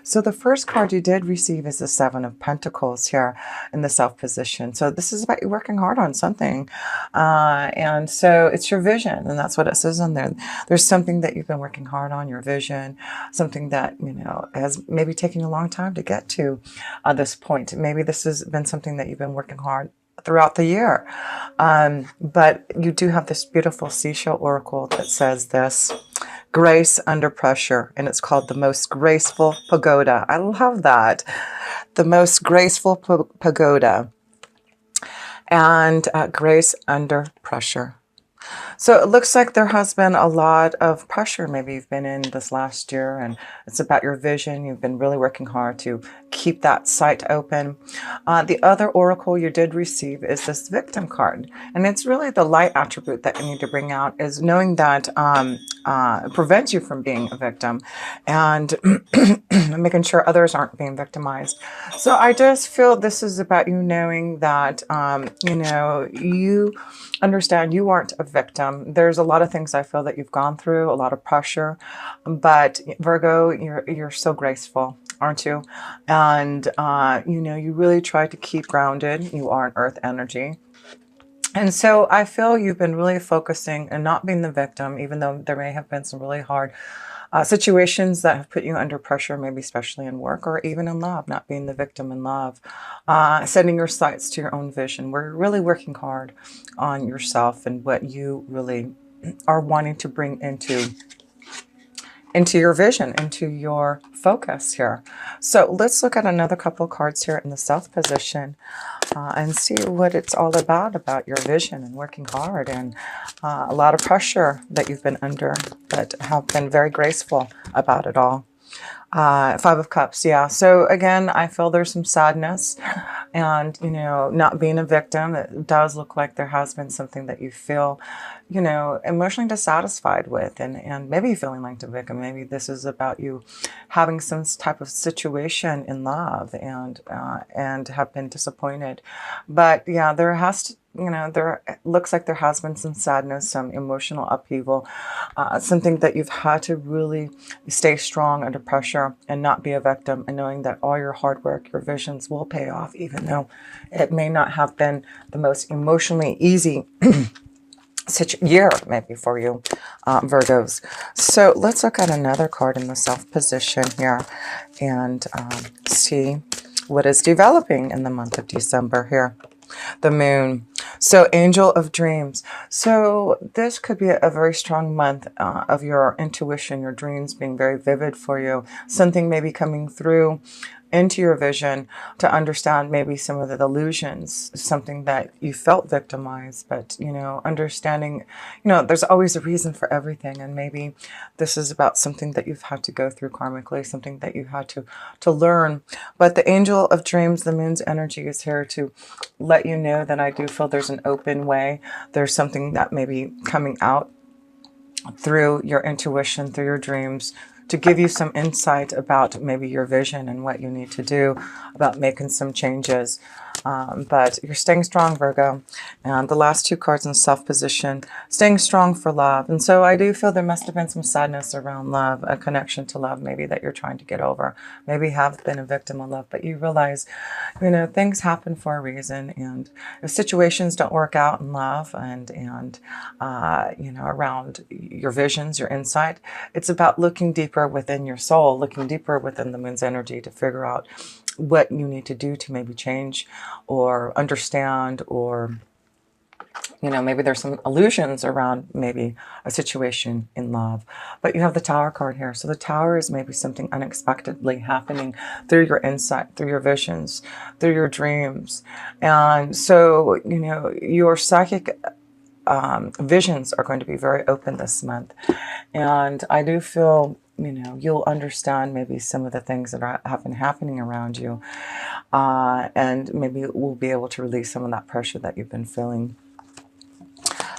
So the first card you did receive is the Seven of Pentacles here in the Self position. So this is about you working hard on something. And so it's your vision, and that's what it says in there. There's something that you've been working hard on, your vision, something that, has maybe taken a long time to get to this point. Maybe this has been something that you've been working hard throughout the year. But you do have this beautiful seashell oracle that says this: grace under pressure, and it's called the most graceful pagoda. I love that. The most graceful pagoda, and grace under pressure. So it looks like there has been a lot of pressure maybe you've been in this last year, and it's about your vision. You've been really working hard to keep that sight open. The other oracle you did receive is this victim card, and it's really the light attribute that you need to bring out, is knowing that it prevents you from being a victim, and making sure others aren't being victimized. So I just feel this is about you knowing that, you understand you aren't a victim. There's a lot of things I feel that you've gone through, a lot of pressure, but Virgo, you're so graceful, aren't you? And, you really try to keep grounded. You are an earth energy. And so I feel you've been really focusing and not being the victim, even though there may have been some really hard situations that have put you under pressure, maybe especially in work or even in love, not being the victim in love, setting your sights to your own vision. We're really working hard on yourself and what you really are wanting to bring into your vision, into your focus here. So let's look at another couple of cards here in the South position and see what it's all about your vision and working hard, and a lot of pressure that you've been under, but have been very graceful about it all. Five of Cups, yeah. So again, I feel there's some sadness, and, not being a victim, it does look like there has been something that you feel, emotionally dissatisfied with, and maybe feeling like the victim. Maybe this is about you having some type of situation in love, and have been disappointed. But yeah, there has to, there looks like there has been some sadness, some emotional upheaval, something that you've had to really stay strong under pressure and not be a victim, and knowing that all your hard work, your visions will pay off, even though it may not have been the most emotionally easy such year maybe for you, Virgos. So let's look at another card in the Self position here, and see what is developing in the month of December here. The Moon. So Angel of Dreams. So this could be a very strong month of your intuition, your dreams being very vivid for you. Something maybe coming through into your vision to understand maybe some of the illusions, something that you felt victimized, but, understanding, there's always a reason for everything. And maybe this is about something that you've had to go through karmically, something that you had to learn. But the Angel of Dreams, the Moon's energy, is here to let you know that I do feel there's an open way. There's something that may be coming out through your intuition, through your dreams, to give you some insight about maybe your vision and what you need to do about making some changes. But you're staying strong, Virgo. And the last two cards in Self position, staying strong for love. And so I do feel there must have been some sadness around love, a connection to love maybe that you're trying to get over. Maybe have been a victim of love, but you realize, things happen for a reason. And if situations don't work out in love and around your visions, your insight, it's about looking deeper within your soul, looking deeper within the Moon's energy to figure out what you need to do to maybe change or understand, or maybe there's some illusions around maybe a situation in love. But you have the Tower card here. So the Tower is maybe something unexpectedly happening through your insight, through your visions, through your dreams. And so, your psychic visions are going to be very open this month. And I do feel, you'll understand maybe some of the things that have been happening around you. And maybe we'll be able to release some of that pressure that you've been feeling.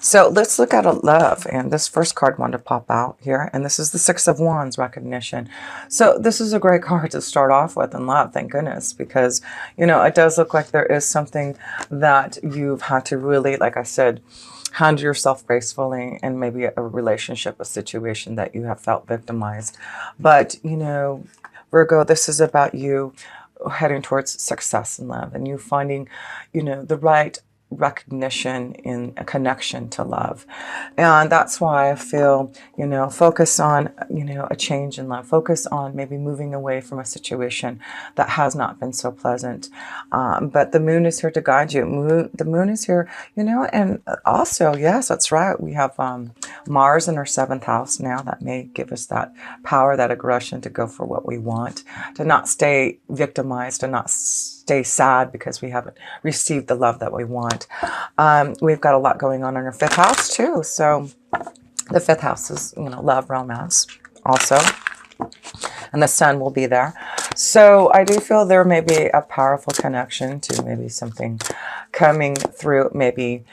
So let's look at a love. And this first card wanted to pop out here. And this is the Six of Wands, recognition. So this is a great card to start off with in love, thank goodness. Because, it does look like there is something that you've had to really, like I said, handle yourself gracefully, and maybe a relationship, a situation that you have felt victimized. But, Virgo, this is about you heading towards success in love, and you finding, the right recognition in a connection to love. And that's why I feel, focus on, a change in love, focus on maybe moving away from a situation that has not been so pleasant. But the moon is here to guide you. The moon is here, and also, yes, that's right. We have Mars in our 7th house now. That may give us that power, that aggression to go for what we want, to not stay victimized, to not stay sad because we haven't received the love that we want. We've got a lot going on in our 5th house too. So the 5th house is, love, romance also. And the sun will be there. So I do feel there may be a powerful connection to maybe something coming through, maybe,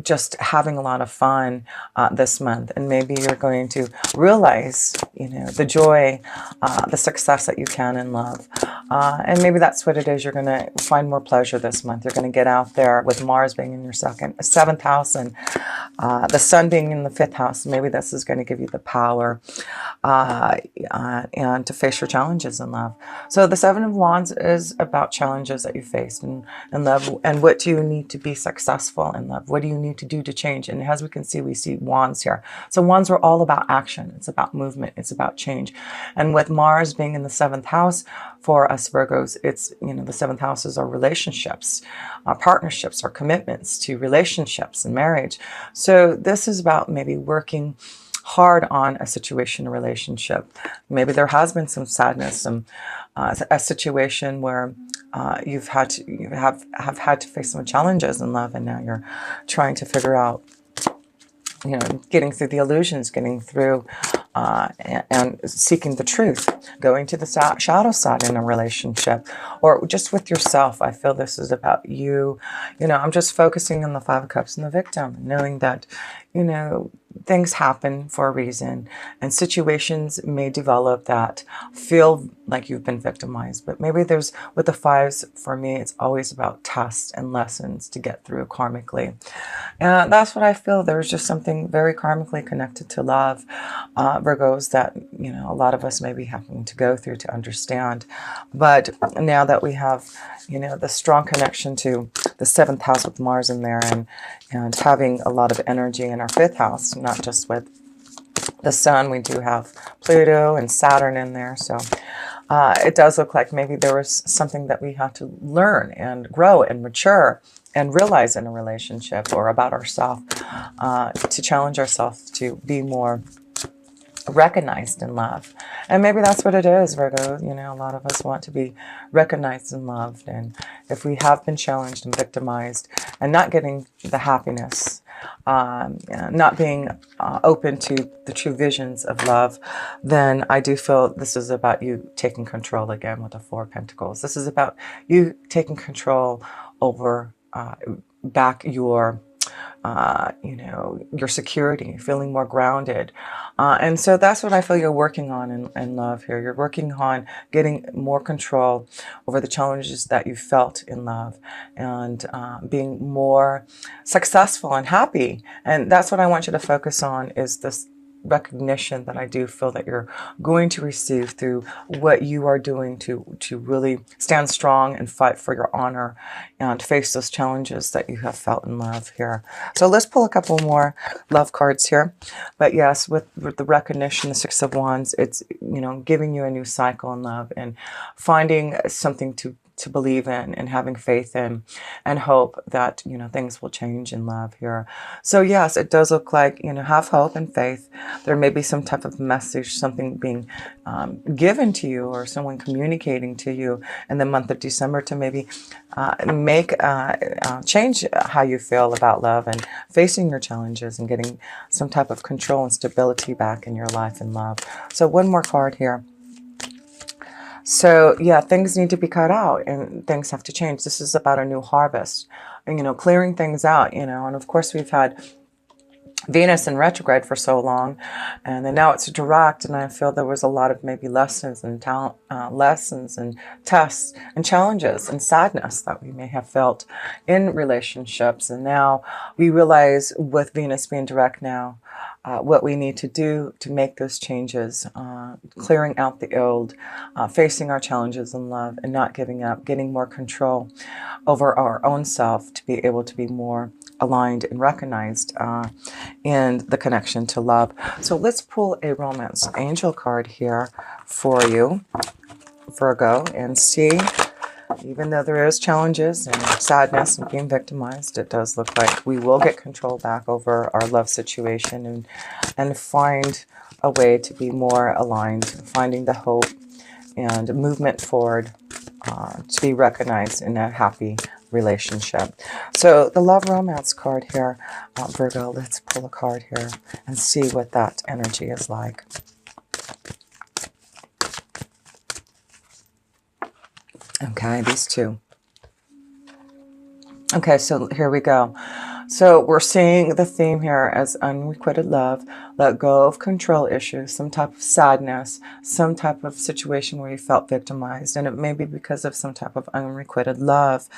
just having a lot of fun this month. And maybe you're going to realize, the joy, the success that you can in love. And maybe that's what it is. You're going to find more pleasure this month. You're going to get out there with Mars being in your 7th house and the sun being in the 5th house. Maybe this is going to give you the power and to face your challenges in love. So the 7 of Wands is about challenges that you faced in love. And what do you need to be successful in love? What do you need to do to change? And as we can see, we see wands here. So wands are all about action. It's about movement. It's about change. And with Mars being in the 7th house for us Virgos, it's, the 7th house is our relationships, our partnerships, our commitments to relationships and marriage. So this is about maybe working hard on a situation, a relationship. Maybe there has been some sadness, a situation where you have had to face some challenges in love, and now you're trying to figure out, getting through the illusions, getting through and seeking the truth, going to the shadow side in a relationship, or just with yourself. I feel this is about you. I'm just focusing on the 5 of Cups and the victim, knowing that, things happen for a reason, and situations may develop that feel like you've been victimized. But maybe there's, with the 5s, for me, it's always about tests and lessons to get through karmically. And that's what I feel. There's just something very karmically connected to love, Virgos, that, a lot of us may be having to go through to understand. But now that we have, the strong connection to the 7th house with Mars in there, and having a lot of energy in our 5th house, not just with the sun, we do have Pluto and Saturn in there. So it does look like maybe there was something that we had to learn and grow and mature and realize in a relationship or about ourselves, to challenge ourselves to be more recognized in love. And maybe that's what it is, Virgo. A lot of us want to be recognized and loved. And if we have been challenged and victimized and not getting the happiness, not being open to the true visions of love, then I do feel this is about you taking control again with the 4 of Pentacles. This is about you taking control over back your your security, feeling more grounded. And so that's what I feel you're working on in love here. You're working on getting more control over the challenges that you felt in love, and being more successful and happy. And that's what I want you to focus on, is this recognition that I do feel that you're going to receive through what you are doing to really stand strong and fight for your honor and face those challenges that you have felt in love here. So let's pull a couple more love cards here. But yes, with the recognition, the 6 of Wands, it's, giving you a new cycle in love and finding something to believe in and having faith in, and hope that, things will change in love here. So yes, it does look like, have hope and faith. There may be some type of message, something being given to you, or someone communicating to you in the month of December to maybe change how you feel about love and facing your challenges and getting some type of control and stability back in your life and love. So one more card here. So yeah, things need to be cut out and things have to change. This is about a new harvest, and, clearing things out, and of course we've had Venus in retrograde for so long, and then now it's direct, and I feel there was a lot of maybe lessons and lessons and tests and challenges and sadness that we may have felt in relationships. And now we realize, with Venus being direct now, what we need to do to make those changes, clearing out the old, facing our challenges in love and not giving up, getting more control over our own self to be able to be more aligned and recognized in the connection to love. So let's pull a romance angel card here for you, Virgo, and see, even though there is challenges and sadness and being victimized, it does look like we will get control back over our love situation and find a way to be more aligned, finding the hope and movement forward to be recognized in a happy relationship. So the love romance card here, Virgo, let's pull a card here and see what that energy is like. Okay, these two. Okay, so here we go. So we're seeing the theme here as unrequited love, let go of control issues, some type of sadness, some type of situation where you felt victimized, and it may be because of some type of unrequited love.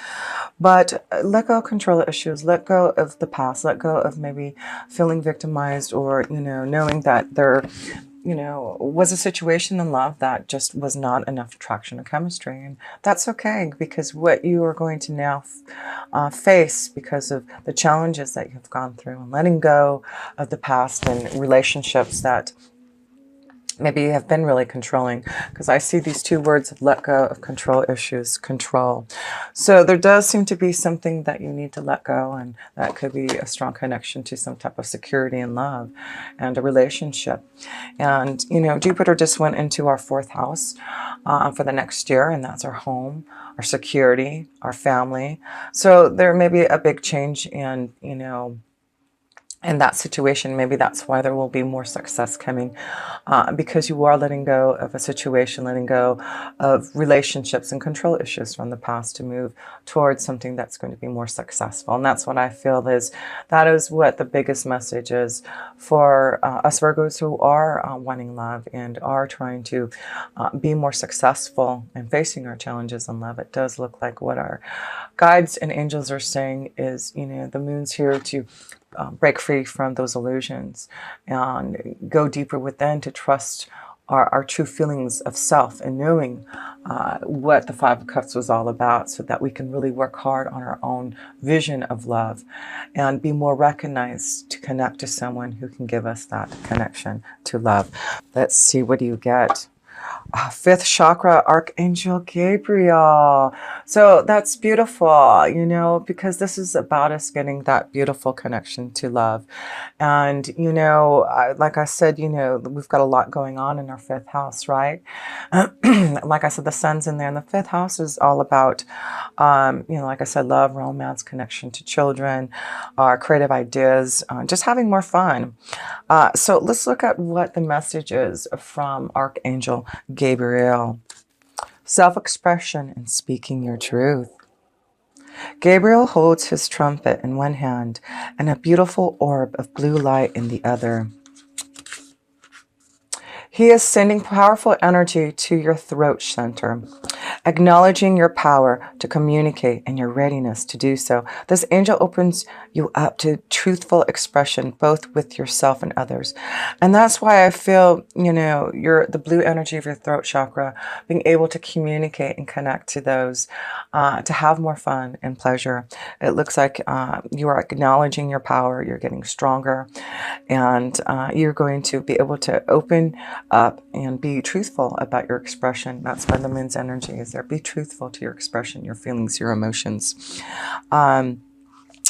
But let go of control issues, let go of the past, let go of maybe feeling victimized, or, knowing that there was a situation in love that just was not enough attraction or chemistry. And that's okay, because what you are going to now face because of the challenges that you've gone through and letting go of the past and relationships that maybe you have been really controlling, because I see these two words, let go of control issues, control. So there does seem to be something that you need to let go, and that could be a strong connection to some type of security and love and a relationship. And, Jupiter just went into our 4th house for the next year, and that's our home, our security, our family. So there may be a big change in, in that situation. Maybe that's why there will be more success coming, because you are letting go of a situation, letting go of relationships and control issues from the past to move towards something that's going to be more successful. And that's what I feel that is what the biggest message is for us Virgos who are wanting love and are trying to be more successful and facing our challenges in love. It does look like what our guides and angels are saying is, the moon's here to break free from those illusions and go deeper within to trust our true feelings of self, and knowing what the 5 of Cups was all about, so that we can really work hard on our own vision of love and be more recognized to connect to someone who can give us that connection to love. Let's see, what do you get? 5th chakra, Archangel Gabriel. So that's beautiful, because this is about us getting that beautiful connection to love. And, like I said, we've got a lot going on in our 5th house, right? Like I said, the sun's in there, and the 5th house is all about, like I said, love, romance, connection to children, our creative ideas, just having more fun. So let's look at what the message is from Archangel Gabriel. Self-expression and speaking your truth. Gabriel holds his trumpet in one hand and a beautiful orb of blue light in the other. He is sending powerful energy to your throat center, acknowledging your power to communicate and your readiness to do so. This angel opens you up to truthful expression, both with yourself and others. And that's why I feel, the blue energy of your throat chakra, being able to communicate and connect to those, to have more fun and pleasure. It looks like you are acknowledging your power, you're getting stronger, and you're going to be able to open up and be truthful about your expression. That's why the moon's energy is there. Be truthful to your expression, your feelings, your emotions.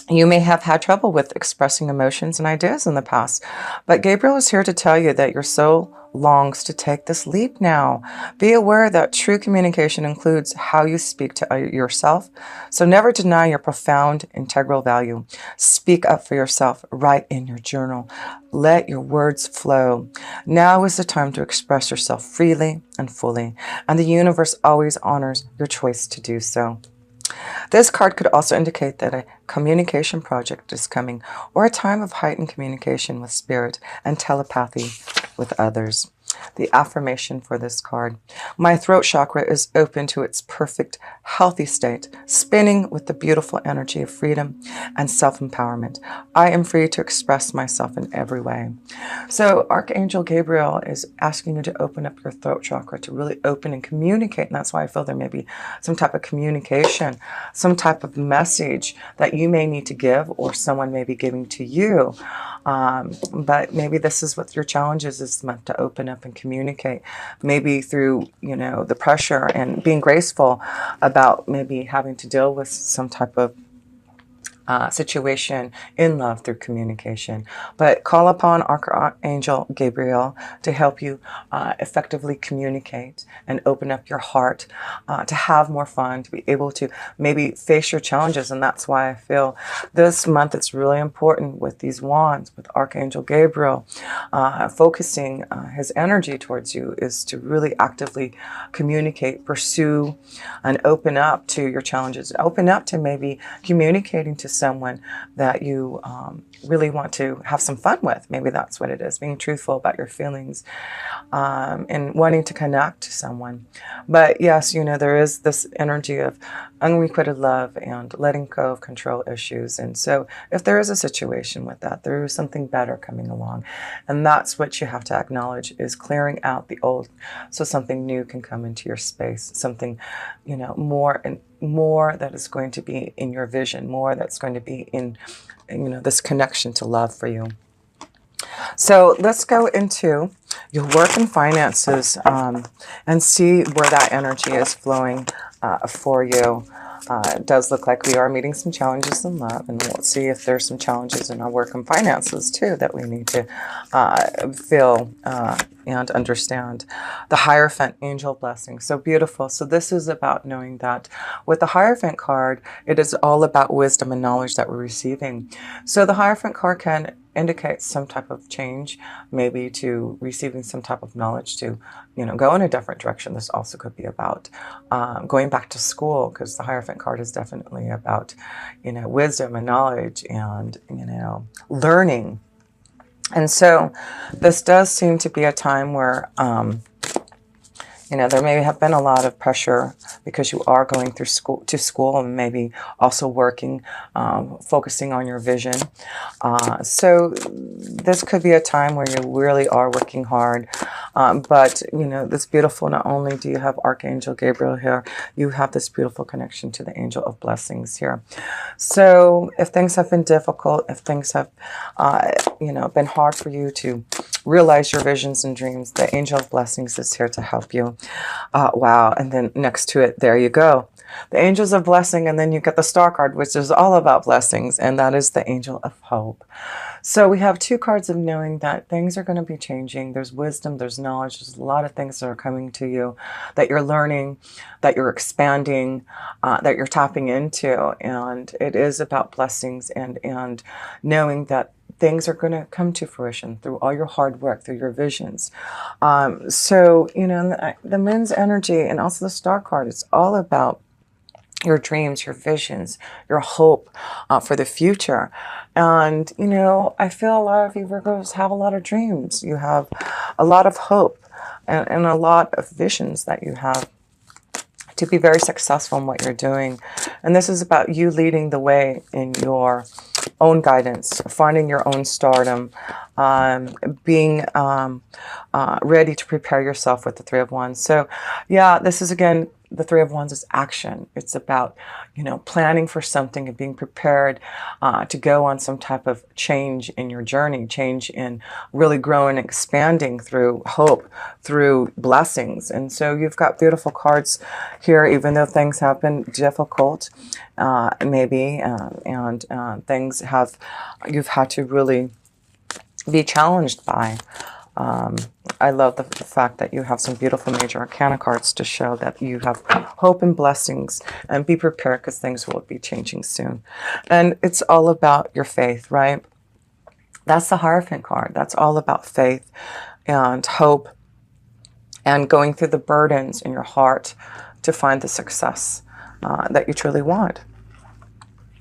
You may have had trouble with expressing emotions and ideas in the past, but Gabriel is here to tell you that your soul longs to take this leap now. Be aware that true communication includes how you speak to yourself, so never deny your profound integral value. Speak up for yourself. Write in your journal. Let your words flow. Now is the time to express yourself freely and fully, and the universe always honors your choice to do so. This card could also indicate that a communication project is coming, or a time of heightened communication with spirit and telepathy with others. The affirmation for this card: my throat chakra is open to its perfect, healthy state, spinning with the beautiful energy of freedom and self-empowerment. I am free to express myself in every way. So Archangel Gabriel is asking you to open up your throat chakra, to really open and communicate. And that's why I feel there may be some type of communication, some type of message that you may need to give, or someone may be giving to you. But maybe this is what your challenge is this month, to open up and communicate, maybe through, the pressure, and being graceful about maybe having to deal with some type of situation in love through communication. But call upon Archangel Gabriel to help you effectively communicate and open up your heart, to have more fun, to be able to maybe face your challenges. And that's why I feel this month it's really important with these wands, with Archangel Gabriel, focusing his energy towards you, is to really actively communicate, pursue, and open up to your challenges. Open up to maybe communicating to someone that you really want to have some fun with. Maybe that's what it is, being truthful about your feelings, and wanting to connect to someone. But yes, there is this energy of unrequited love and letting go of control issues. And so if there is a situation with that, there is something better coming along. And that's what you have to acknowledge, is clearing out the old so something new can come into your space, something, more and more that is going to be in your vision, more that's going to be in, this connection to love for you. So let's go into your work and finances, and see where that energy is flowing for you. It does look like we are meeting some challenges in love, and we'll see if there's some challenges in our work and finances too that we need to feel and understand. The Hierophant, angel blessing, so beautiful. So this is about knowing that with the Hierophant card, it is all about wisdom and knowledge that we're receiving. So the Hierophant card can indicate some type of change, maybe to receiving some type of knowledge to, go in a different direction. This also could be about going back to school, because the Hierophant card is definitely about, wisdom and knowledge and, learning. And so this does seem to be a time where, there may have been a lot of pressure because you are going through school and maybe also working, focusing on your vision. So this could be a time where you really are working hard. But, this beautiful, not only do you have Archangel Gabriel here, you have this beautiful connection to the angel of blessings here. So if things have been difficult, if things have, been hard for you to realize your visions and dreams, the angel of blessings is here to help you. Wow. And then next to it, there you go, the angels of blessing. And then you get the star card, which is all about blessings. And that is the angel of hope. So we have two cards of knowing that things are going to be changing. There's wisdom, there's knowledge, there's a lot of things that are coming to you, that you're learning, that you're expanding, that you're tapping into. And it is about blessings and knowing that things are going to come to fruition through all your hard work, through your visions. So, the moon's energy and also the star card, it's all about your dreams, your visions, your hope for the future. And, I feel a lot of you Virgos have a lot of dreams. You have a lot of hope and a lot of visions that you have to be very successful in what you're doing. And this is about you leading the way in your own guidance, finding your own stardom, being ready to prepare yourself with the Three of Wands. So yeah, this is again, the Three of Wands is action. It's about, planning for something and being prepared to go on some type of change in your journey, change in really growing, expanding through hope, through blessings. And so you've got beautiful cards here, even though things have been difficult, maybe, and things you've had to really be challenged by. I love the fact that you have some beautiful major arcana cards to show that you have hope and blessings, and be prepared because things will be changing soon. And it's all about your faith, right? That's the Hierophant card. That's all about faith and hope and going through the burdens in your heart to find the success that you truly want.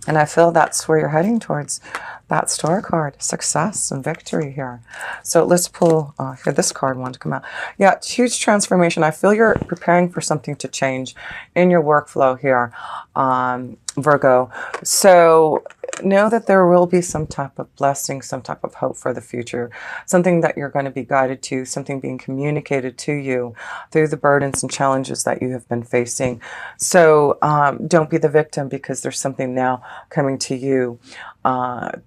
And I feel that's where you're heading towards. that Star card, success and victory here. So let's pull here, this card wanted to come out. Yeah, it's huge transformation. I feel you're preparing for something to change in your workflow here, Virgo. So know that there will be some type of blessing, some type of hope for the future, something that you're going to be guided to, something being communicated to you through the burdens and challenges that you have been facing. So don't be the victim, because there's something now coming to you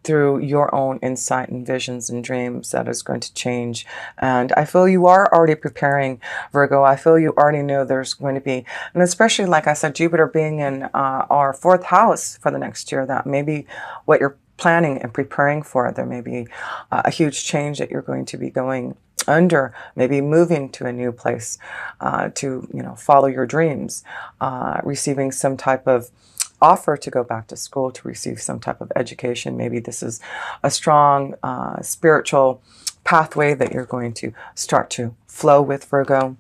through your own insight and visions and dreams that is going to change. And I feel you are already preparing, Virgo. I feel you already know there's going to be, and especially like I said, Jupiter being in our fourth house for the next year, that may be what you're planning and preparing for. There may be a huge change that you're going to be going under, maybe moving to a new place to, follow your dreams, receiving some type of offer to go back to school, to receive some type of education. Maybe this is a strong spiritual pathway that you're going to start to flow with, Virgo.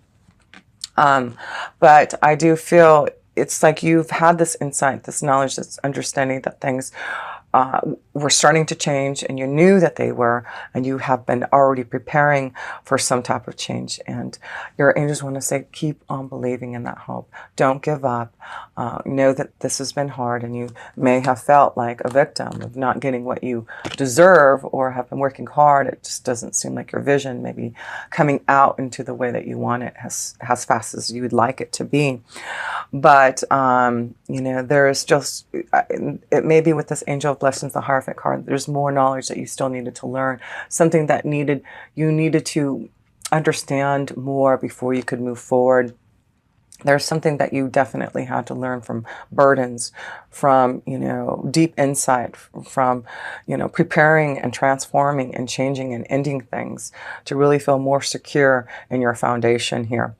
But I do feel it's like you've had this insight, this knowledge, this understanding that things were starting to change, and you knew that they were, and you have been already preparing for some type of change. And your angels want to say, keep on believing in that hope. Don't give up. Know that this has been hard, and you may have felt like a victim of not getting what you deserve, or have been working hard. It just doesn't seem like your vision may be coming out into the way that you want it as fast as you would like it to be. But, there is just, it may be with this angel of blessings, the Hierophant card, there's more knowledge that you still needed to learn, something that you needed to understand more before you could move forward. There's something that you definitely had to learn from burdens, from, deep insight, from, preparing and transforming and changing and ending things to really feel more secure in your foundation here.